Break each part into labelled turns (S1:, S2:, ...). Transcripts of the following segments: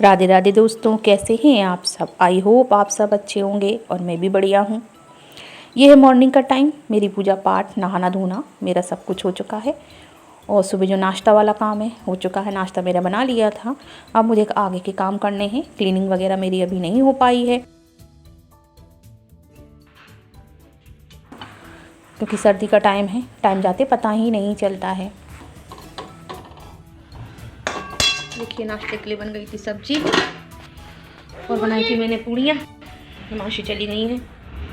S1: राधे राधे दोस्तों, कैसे हैं आप सब। आई होप आप सब अच्छे होंगे और मैं भी बढ़िया हूँ। ये है मॉर्निंग का टाइम। मेरी पूजा पाठ, नहाना धोना मेरा सब कुछ हो चुका है और सुबह जो नाश्ता वाला काम है हो चुका है। नाश्ता मेरा बना लिया था। अब मुझे आगे के काम करने हैं। क्लीनिंग वगैरह मेरी अभी नहीं हो पाई है क्योंकि सर्दी का टाइम है, टाइम जाते पता ही नहीं चलता है। देखिए, नाश्ते के लिए बन गई थी सब्जी और बनाई थी मैंने पूड़ियाँ। हिमांशी चली गई है।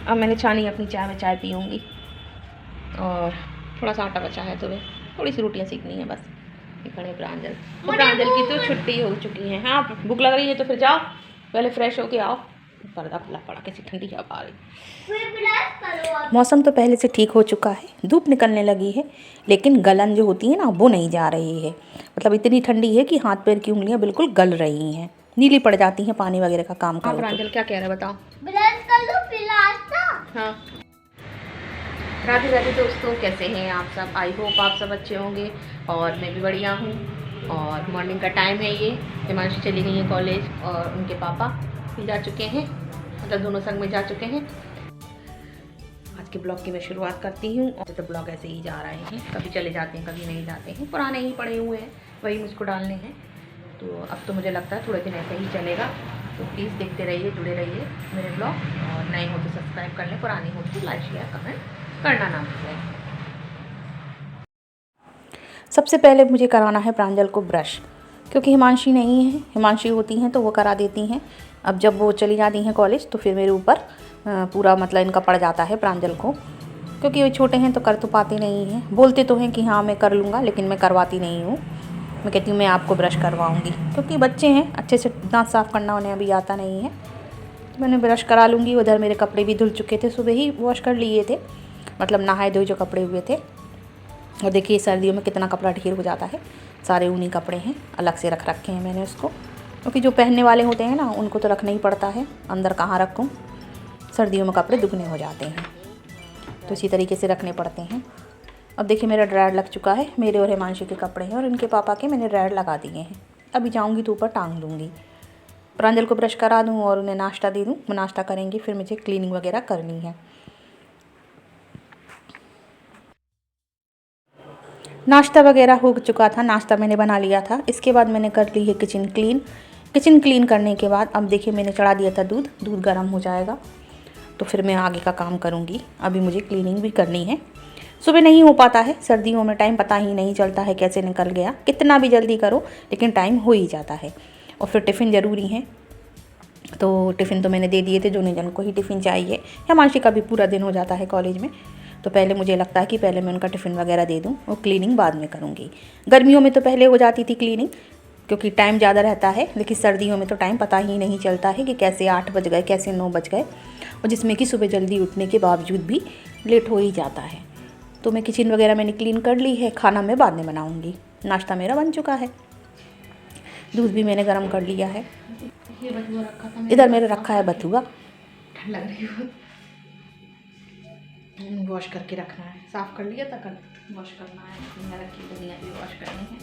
S1: अब मैंने छानी अपनी चाय में चाय पीऊँगी और थोड़ा सा आटा बचा है, तो वे थोड़ी सी रोटियाँ सीखनी है बस। ये खड़े प्रांजल, तो प्रांजल की तो छुट्टी हो चुकी है। हाँ, भूख लग रही है तो फिर जाओ, पहले फ्रेश होके आओ। पर्दा खुला पड़ा, कैसी ठंडी हवा आ रही। मौसम तो पहले से ठीक हो चुका है, धूप निकलने लगी है, लेकिन गलन जो होती है ना वो नहीं जा रही है। मतलब इतनी ठंडी है कि हाथ पैर की उंगलियां बिल्कुल गल रही हैं, नीली पड़ जाती हैं पानी वगैरह का काम करो। प्रांजल क्या कह रहा है बताओ। हाँ, राधे राधे दोस्तों, कैसे हैं आप सब। आई होप आप सब अच्छे होंगे और मैं भी बढ़िया हूँ। और मॉर्निंग का टाइम है ये। हिमांशी चली गई है कॉलेज और उनके पापा भी जा चुके हैं, मतलब दोनों संग में जा चुके हैं। आज के ब्लॉग की मैं शुरुआत करती हूँ। और तो ब्लॉग ऐसे ही जा रहे हैं, कभी चले जाते हैं कभी नहीं जाते हैं, पुराने ही पड़े हुए हैं, वही मुझको डालने हैं। तो अब तो मुझे लगता है थोड़े दिन ऐसे ही चलेगा। तो प्लीज़ देखते रहिए, जुड़े रहिए मेरे ब्लॉग। और नए हो तो सब्सक्राइब कर लें, पुराने हो तो लाइक शेयर कमेंट करना ना भूलें। सबसे पहले मुझे कराना है प्रांजल को ब्रश, क्योंकि हिमांशी नहीं है। हिमांशी होती हैं तो वो करा देती हैं। अब जब वो चली जाती हैं कॉलेज तो फिर मेरे ऊपर पूरा मतलब इनका पड़ जाता है प्रांजल को, क्योंकि वो छोटे हैं तो कर तो पाते नहीं हैं। बोलते तो हैं कि हाँ मैं कर लूँगा, लेकिन मैं करवाती नहीं हूँ। मैं कहती हूँ मैं आपको ब्रश करवाऊँगी, क्योंकि बच्चे हैं, अच्छे से दांत साफ़ करना उन्हें अभी आता नहीं है। तो मैंने ब्रश करा लूँगी। उधर मेरे कपड़े भी धुल चुके थे, सुबह ही वॉश कर लिए थे, मतलब नहाए धोए जो कपड़े हुए थे। और देखिए सर्दियों में कितना कपड़ा ढेर हो जाता है। सारे ऊनी कपड़े हैं, अलग से रख रखे हैं मैंने उसको, क्योंकि जो पहनने वाले होते हैं ना उनको तो रखना ही पड़ता है, अंदर कहाँ रखूँ। सर्दियों में कपड़े दुगने हो जाते हैं तो इसी तरीके से रखने पड़ते हैं। अब देखिए मेरा ड्रायर लग चुका है। मेरे और हिमांशी के कपड़े हैं और इनके पापा के मैंने ड्रायर लगा दिए हैं। अभी जाऊँगी तो ऊपर टांग दूँगी। प्रांजल को ब्रश करा दूँ और उन्हें नाश्ता दे दूँ। नाश्ता करेंगे, फिर मुझे क्लीनिंग वगैरह करनी है। नाश्ता वगैरह हो चुका था, नाश्ता मैंने बना लिया था। इसके बाद मैंने कर ली है किचन क्लीन। किचन क्लीन करने के बाद अब देखिए मैंने चढ़ा दिया था दूध। दूध गर्म हो जाएगा तो फिर मैं आगे का काम करूँगी। अभी मुझे क्लीनिंग भी करनी है। सुबह नहीं हो पाता है, सर्दियों में टाइम पता ही नहीं चलता है कैसे निकल गया। कितना भी जल्दी करो लेकिन टाइम हो ही जाता है। और फिर टिफ़िन ज़रूरी है, तो टिफ़िन तो मैंने दे दिए थे। दोनों जन को ही टिफ़िन चाहिए। हिमांशी का भी पूरा दिन हो जाता है कॉलेज में, तो पहले मुझे लगता है कि पहले मैं उनका टिफ़िन वगैरह दे दूँ और क्लीनिंग बाद में करूँगी। गर्मियों में तो पहले हो जाती थी क्लीनिंग, क्योंकि टाइम ज़्यादा रहता है। लेकिन सर्दियों में तो टाइम पता ही नहीं चलता है कि कैसे 8 बज गए, कैसे 9 बज गए, और जिसमें कि सुबह जल्दी उठने के बावजूद भी लेट हो ही जाता है। तो मैं किचन वगैरह मैंने क्लीन कर ली है। खाना मैं बाद में बनाऊँगी। नाश्ता मेरा बन चुका है। दूध भी मैंने गर्म कर लिया है। इधर मेरे रखा है बथुआ, ठंड लग रही है। वॉश करके रखना है। साफ़ कर लिया था, कल वॉश करना है। धनिया रखी, धनिया भी वॉश करनी है।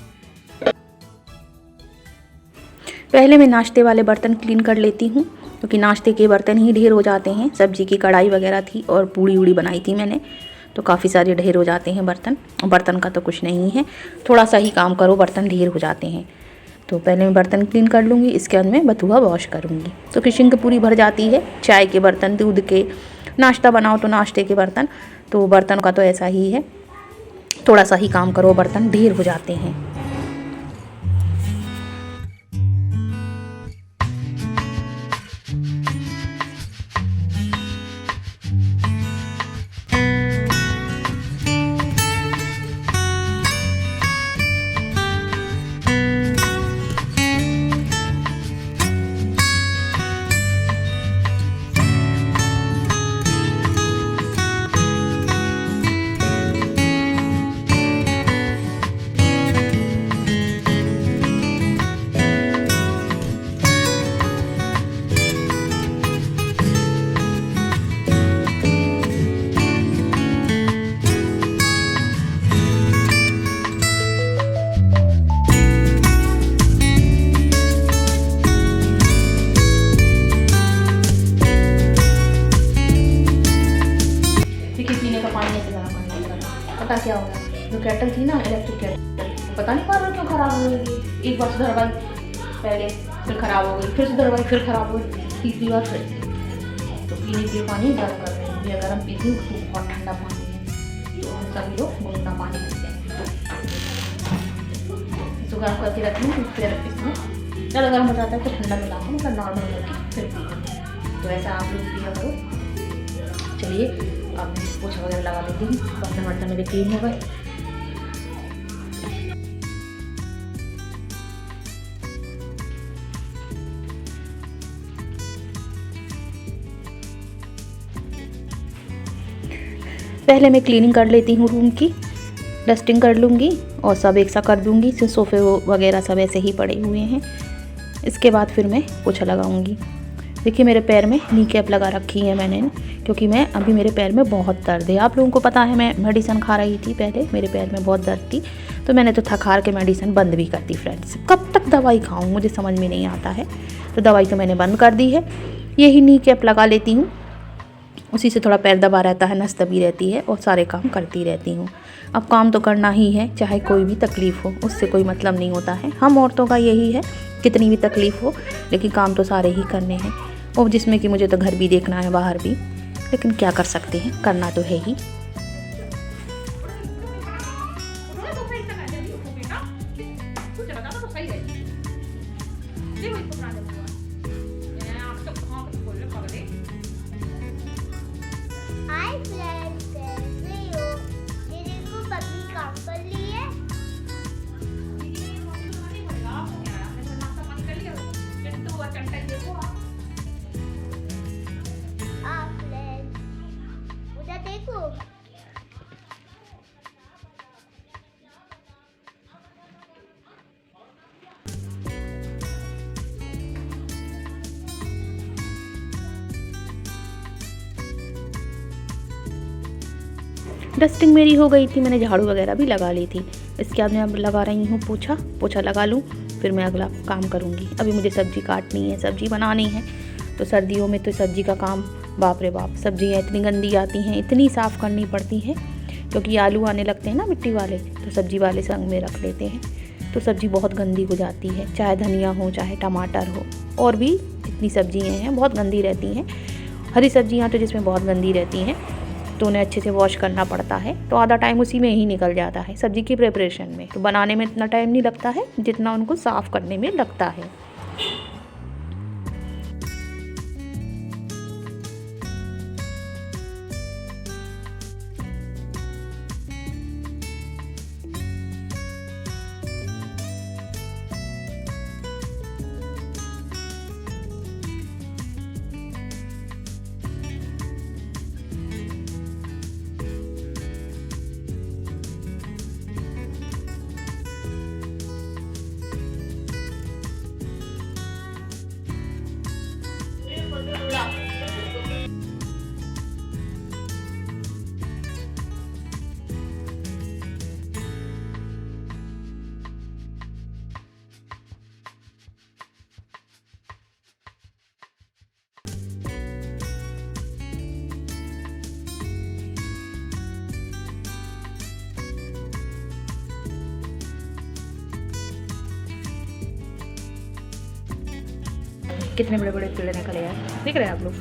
S1: पहले मैं नाश्ते वाले बर्तन क्लीन कर लेती हूँ, क्योंकि नाश्ते के बर्तन ही ढेर हो जाते हैं। सब्जी की कढ़ाई वगैरह थी और पूड़ी उड़ी बनाई थी मैंने, तो काफ़ी सारे ढेर हो जाते हैं बर्तन। बर्तन का तो कुछ नहीं है, थोड़ा सा ही काम करो बर्तन ढेर हो जाते हैं। तो पहले मैं बर्तन क्लीन कर लूँगी, इसके बाद मैं बथुआ वॉश करूँगी। तो किचन की पूरी भर जाती है। चाय के बर्तन, दूध के, नाश्ता बनाओ तो नाश्ते के बर्तन। तो बर्तन का तो ऐसा ही है, थोड़ा सा ही काम करो बर्तन ढेर हो जाते हैं। ख़राब हो गई, एक बार सुधरवाई पहले, फिर ख़राब हो गई, फिर सुधरवाई, फिर ख़राब हो गई, तीसरी बार फिर। तो पीने के लिए पानी गर्म कर रही हूँ, ये गर्म पीती हूँ तो बहुत ठंडा पानी है, तो हम सभी लोग गुनगुना पानी पीते हैं। इसको गर्म करके रखती हूँ, फिर इसमें ज़्यादा गर्म हो जाता है तो ठंडा मिला के मतलब नॉर्मल करके फिर पीते। तो ऐसा आप लोग पिया करो। चलिए अब पोछा वगैरह लगा देती हूँ, बर्तन वर्तन मेरे क्लीन हो गए। पहले मैं क्लीनिंग कर लेती हूँ रूम की, डस्टिंग कर लूँगी और सब एक सा कर दूँगी। सोफ़े वगैरह सब ऐसे ही पड़े हुए हैं। इसके बाद फिर मैं पोछा लगाऊँगी। देखिए मेरे पैर में नी कैप लगा रखी है मैंने, क्योंकि मैं अभी मेरे पैर में बहुत दर्द है। आप लोगों को पता है मैं मेडिसिन खा रही थी पहले, मेरे पैर में बहुत दर्द थी, तो मैंने तो थक हार के मेडिसिन बंद भी कर दी फ्रेंड्स। कब तक दवाई खाऊँ मुझे समझ में नहीं आता है, तो दवाई तो मैंने बंद कर दी है। यही नी कैप लगा लेती हूँ, उसी से थोड़ा पैर दबा रहता है, नस दबी रहती है और सारे काम करती रहती हूँ। अब काम तो करना ही है, चाहे कोई भी तकलीफ़ हो, उससे कोई मतलब नहीं होता है। हम औरतों का यही है, कितनी भी तकलीफ़ हो लेकिन काम तो सारे ही करने हैं, और जिसमें कि मुझे तो घर भी देखना है, बाहर भी, लेकिन क्या कर सकते हैं, करना तो है ही। डस्टिंग मेरी हो गई थी, मैंने झाड़ू वगैरह भी लगा ली थी। इसके बाद मैं अब लगा रही हूँ पोछा लगा लूँ, फिर मैं अगला काम करूँगी। अभी मुझे सब्ज़ी काटनी है, सब्ज़ी बनानी है। तो सर्दियों में तो सब्ज़ी का काम बाप रे बाप, सब्ज़ियाँ इतनी गंदी आती हैं, इतनी साफ़ करनी पड़ती हैं, क्योंकि आलू आने लगते हैं ना मिट्टी वाले, तो सब्ज़ी वाले संग में रख लेते हैं, तो सब्ज़ी बहुत गंदी हो जाती है। चाहे धनिया हो, चाहे टमाटर हो, और भी जितनी सब्ज़ियाँ हैं बहुत गंदी रहती हैं। हरी सब्ज़ियाँ तो जिसमें बहुत गंदी रहती हैं, तो उन्हें अच्छे से वॉश करना पड़ता है, तो आधा टाइम उसी में ही निकल जाता है सब्ज़ी की प्रिपरेशन में। तो बनाने में इतना टाइम नहीं लगता है जितना उनको साफ़ करने में लगता है। कितने बड़े बड़े पेड़ निकले यार, देख रहे हैं आप लोग,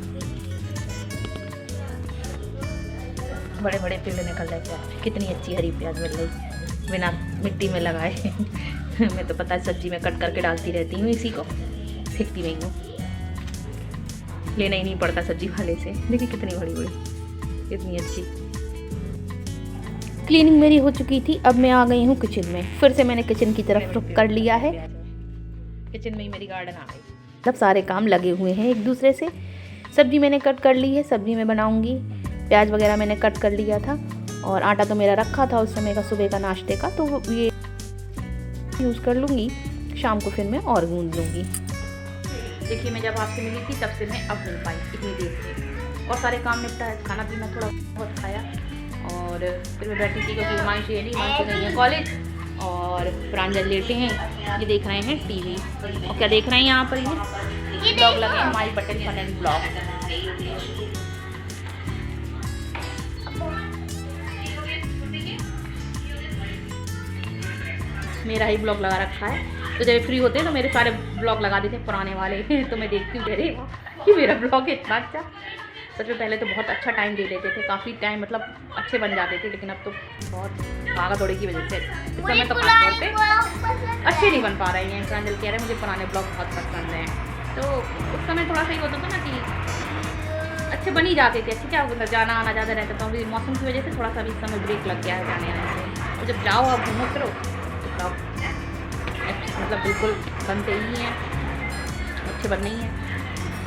S1: बड़े बड़े पेड़ निकल रहे हैं। कितनी अच्छी हरी प्याज मिल रही बिना मिट्टी में लगाए। मैं तो पता है सब्जी में कट करके डालती रहती हूँ, इसी को फेंकती नहीं हूँ, लेना ही नहीं पड़ता सब्जी वाले से। देखिए कितनी बड़ी बड़ी, कितनी अच्छी। क्लीनिंग मेरी हो चुकी थी, अब मैं आ गई हूँ किचन में। फिर से मैंने किचन की तरफ रुख कर लिया है। किचन में ही मेरी गार्डन आ गई, मतलब सारे काम लगे हुए हैं एक दूसरे से। सब्जी मैंने कट कर ली है, सब्जी में बनाऊंगी। प्याज वगैरह मैंने कट कर लिया था, और आटा तो मेरा रखा था उस समय का, सुबह का नाश्ते का, तो ये यूज़ कर लूँगी। शाम को फिर मैं और गूंद लूँगी। देखिए मैं जब आपसे मिली थी तब से मैं अब मिल पाई इतनी देर से, और सारे काम निपटा है, खाना पीना थोड़ा बहुत खाया, और फिर मैं बैठी थी क्योंकि हिमांशु गई है कॉलेज, और प्रांजल लेटे हैं, ये देख रहे हैं टीवी। और क्या देख रहे हैं यहाँ पर, ये ब्लॉग लगे हैं, हमारी बटन फन एंड ब्लॉग। मेरा ही ब्लॉग लगा रखा है, तो जब फ्री होते हैं तो मेरे सारे ब्लॉग लगा देते हैं पुराने वाले तो मैं देखती हूँ अरे कि मेरा ब्लॉग इतना अच्छा। सच में पहले तो बहुत अच्छा टाइम दे देते थे, काफ़ी टाइम मतलब अच्छे बन जाते थे, लेकिन अब तो बहुत भागा दौड़ी की वजह से इस समय तो खासतौर पे अच्छे नहीं बन पा रहे हैं। प्रांजल कह रहे हैं मुझे पुराने ब्लॉग बहुत पसंद हैं, तो उस समय थोड़ा सा ही होता था ना कि अच्छे बन ही जाते थे। अच्छे क्या होता जाना आना ज़्यादा रहता था, अभी मौसम की वजह से थोड़ा सा भी इस समय ब्रेक लग गया है जाने आने से। और जब जाओ आप घूमो फिरो तो ब्लॉग मतलब बिल्कुल बनते ही हैं, अच्छे बनने ही हैं।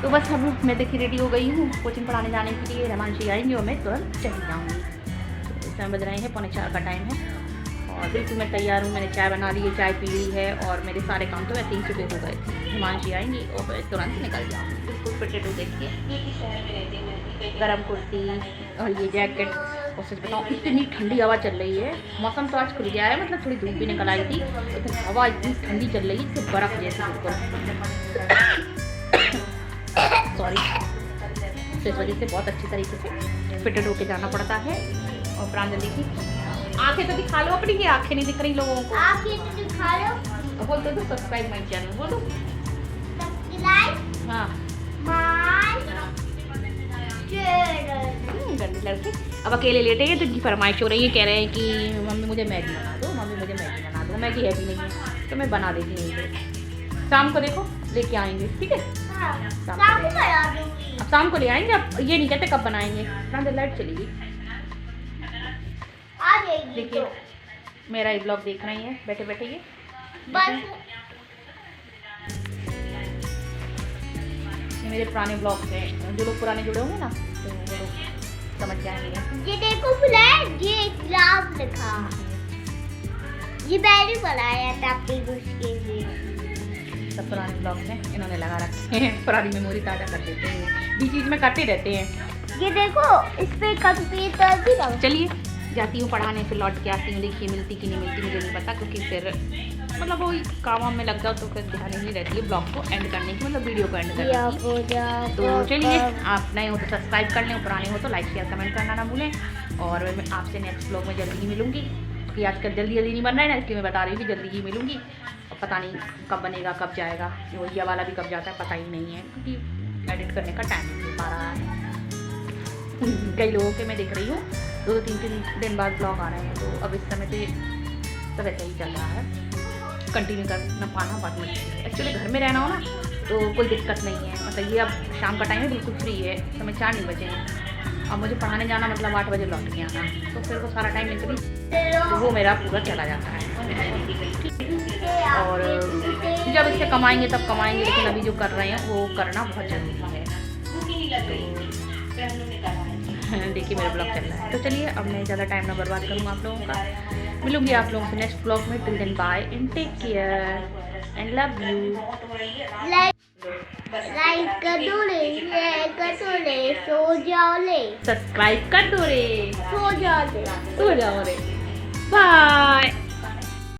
S1: तो बस अब मैं देखिए रेडी हो गई हूँ कोचिंग पढ़ाने जाने के लिए। हिमांशी आएंगे और मैं तुरंत चली जाऊँगी। इस समय बज रहे हैं 3:45 का टाइम है और बिल्कुल मैं तैयार हूँ। मैंने चाय बना ली है, चाय पी ली है और मेरे सारे काम तो वैसे ही सुबह हो गए। हिमांशी आएंगी और मैं तुरंत निकल जाऊँगी। बिल्कुल फिटेड हो देखिए, गर्म कुर्ती और ये जैकेट। और सच बताऊँ इतनी ठंडी हवा चल रही है। मौसम तो आज खुल गया है, मतलब थोड़ी धूप भी निकल आई थी, लेकिन हवा इतनी ठंडी चल रही है जैसे बर्फ़ जैसे बिल्कुल। सॉरी, तो इस वजह से बहुत अच्छी तरीके से फिटेड होके जाना पड़ता है। और प्रांजल देखिए आंखें तो दिखा लो अपनी, ये आंखें नहीं दिख रही लोगों को।
S2: आंखें तो दिखा लो।
S1: बोल दो सब्सक्राइब माय चैनल, बोलो
S2: सब्सक्राइब
S1: हाँ
S2: माय चैनल।
S1: गंदी लड़के अब अकेले लेटे हैं तो इनकी फरमाइश हो रही है, कह रहे हैं कि मम्मी मुझे मैगी बना दो, मम्मी मुझे मैगी बना दो। मैगी है भी नहीं है तो मैं बना देती हूँ। शाम को देखो लेके आएंगे, ठीक है? अब शाम को ले आएंगे। अब ये नहीं कहते कब बनाएंगे। प्रांजल लाइट चली गई। देखिए मेरा ये ब्लॉग देख रही है बैठे बैठे, ये मेरे पुराने ब्लॉग हैं। जो लोग पुराने जुड़े होंगे ना तो वो लोग समझ जाएंगे।
S2: ये देखो फ्लैग, ये इस्लाम लिखा, ये मैंने बनाया था अपनी उसके लिए।
S1: सब पुराने ब्लॉग हैं, इन्होंने लगा रखे हैं, पुरानी मेमोरी ताज़ा कर देते हैं, बीच बीच में करते रहते हैं।
S2: ये देखो इस पे कंप्यूटर भी लगा।
S1: चलिए जाती हूँ पढ़ाने, फिर लौट के आती हूँ। देखिए मिलती कि नहीं मिलती मुझे नहीं पता, क्योंकि फिर मतलब वही काम में लग जाओ तो फिर ध्यान नहीं रहती है ब्लॉग को एंड करने की, मतलब वीडियो को एंड करने की। तो चलिए आप नए हो तो सब्सक्राइब कर लें, पुराने हो तो लाइक शेयर कमेंट करना ना भूलें। और मैं आपसे नेक्स्ट ब्लॉग में जल्दी ही मिलूँगी, क्योंकि आजकल जल्दी जल्दी नहीं बन रहा है ना, इसलिए मैं बता रही हूँ कि जल्दी ही मिलूँगी। और पता नहीं कब बनेगा कब जाएगा, ये वाला भी कब जाता है पता ही नहीं है, क्योंकि एडिट करने का टाइम नहीं मिल पा रहा है। कई लोगों के मैं देख रही हूँ 2-3 दिन बाद ब्लॉग आ रहे हैं, तो अब इस समय तो ये सब ऐसे ही चल रहा है। कंटिन्यू कर ना पाना बहुत मुश्किल है। एक्चुअली घर में रहना हो ना तो कोई दिक्कत नहीं है, मतलब ये अब शाम का टाइम है, बिल्कुल फ्री है, समय 4 नहीं बजे हैं। अब मुझे पढ़ाने जाना मतलब 8 बजे लौट के आना, तो फिर वो सारा टाइम निकली तो वो मेरा पूरा चला जाता है। और जब इससे कमाएंगे तब कमाएंगे, लेकिन अभी जो कर रहे हैं वो करना बहुत ज़रूरी है। देखिए मेरा ब्लॉग चल रहा है, तो चलिए अब मैं ज़्यादा टाइम ना बर्बाद करूँ आप लोगों का। मिलूंगी आप लोगों से नेक्स्ट ब्लॉग में। Till then bye and take care and love you.
S2: Like कर दो रे, शेयर कर दो रे, सो जाओ रे,
S1: सब्सक्राइब कर दो रे,
S2: सो जाओ रे,
S1: सो जाओ रे। बाय।